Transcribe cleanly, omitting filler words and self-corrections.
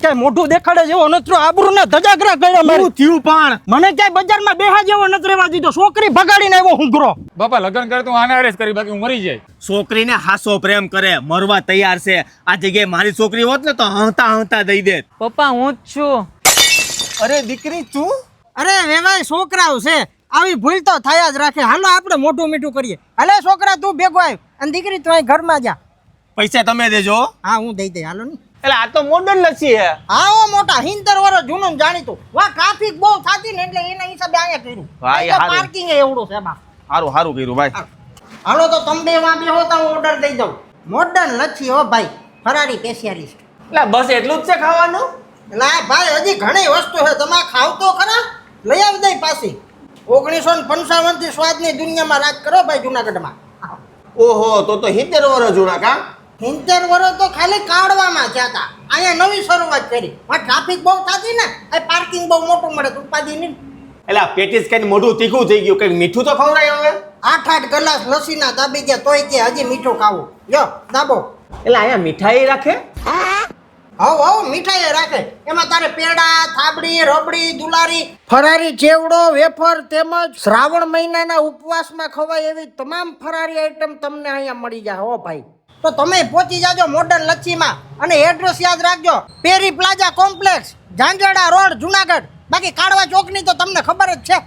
ક્યાંય મોઢું દેખાડે જેવો નતરો આબરૂ ને ધજાગરા કર્યા મારી થયું પણ મને ક્યાંય બજારમાં બેહા જેવો નત રહેવા દીધો છોકરી ભગાડીને આવ્યો હુંગરો બાપા લગ્ન કરે તો આને અરેસ્ટ કરી બાકી હું મરી જાય છોકરીને હાસો પ્રેમ કરે મરવા તૈયાર છે આ જગ્યાએ મારી છોકરી હોત ને તો હંતા દઈ દે. પપ્પા હું જ છું. અરે દીકરી તું અરે વેવાય છોકરાઓ છે આવી ભૂલ તો થયા જ રાખે હાલો આપણે મોઢું મીઠું કરીએ હાલે છોકરા તું ભેગો આવ અને દીકરી તું અહીં ઘરમાં જા પૈસા તમે દેજો. હા હું દઈ દઈ હાલો ને એટલે આ તો મોડર્ન લસ્સી હે. હા ઓ મોટા 70 વર્ષ જૂનું ને જાણીતું વા ટ્રાફિક બહુ થાતી ને એટલે એના હિસાબે અહીંયા કર્યું ભાઈ, હારું. પાર્કિંગ એવડું છે બા સારું કર્યું ભાઈ. હાલો તો તમે બે વાં બેહો તો હું ઓર્ડર દઈ દઉં મોડર્ન લચ્છી હો ભાઈ ફરારી સ્પેશિયાલિસ્ટ એટલે બસ એટલું જ છે ખાવાનું. એટલે આ ભાઈ હજી ઘણી વસ્તુ છે તમે ખાવ તો ખરા લઈ આવી દઈ પાછી 1955 થી સ્વાદની દુનિયામાં રાજ કરો ભાઈ જુનાગઢમાં ઓહો તો 70 વર્ષ જૂના કા. 70 વર્ષ તો ખાલી કાઢવામાં થયા હતા અહીંયા નવી શરૂઆત કરી ટ્રાફિક બહુ થતી ને આ પાર્કિંગ બહુ મોટું મળે ઉપાધિ નહીં એટલે આ પેટીસ કઈ મોઢું તીખું થઈ ગયું કઈ મીઠું તો ખવડાય હવે. 8 ગ્લાસ લસ્સીના દાબી ગયા તોય કે હજી મીઠું ખાવું જો દાબો એટલે અહીંયા મીઠાઈ રાખે. હવ મીઠાઈ રાખે એમાં તારે પેડા થાબડી રબડી દુલારી ફરારી ચેવડો વેફર તેમજ શ્રાવણ મહિનાના ઉપવાસમાં ખવાય એવી તમામ ફરારી આઈટમ તમને અહીંયા મળી જાય હો ભાઈ તો તમે પહોંચી જાજો મોડર્ન લચ્છીમાં અને એડ્રેસ યાદ રાખજો પેરી plaza complex Zanzarda road Junagadh બાકી કાળવા ચોકની તો તમને ખબર જ છે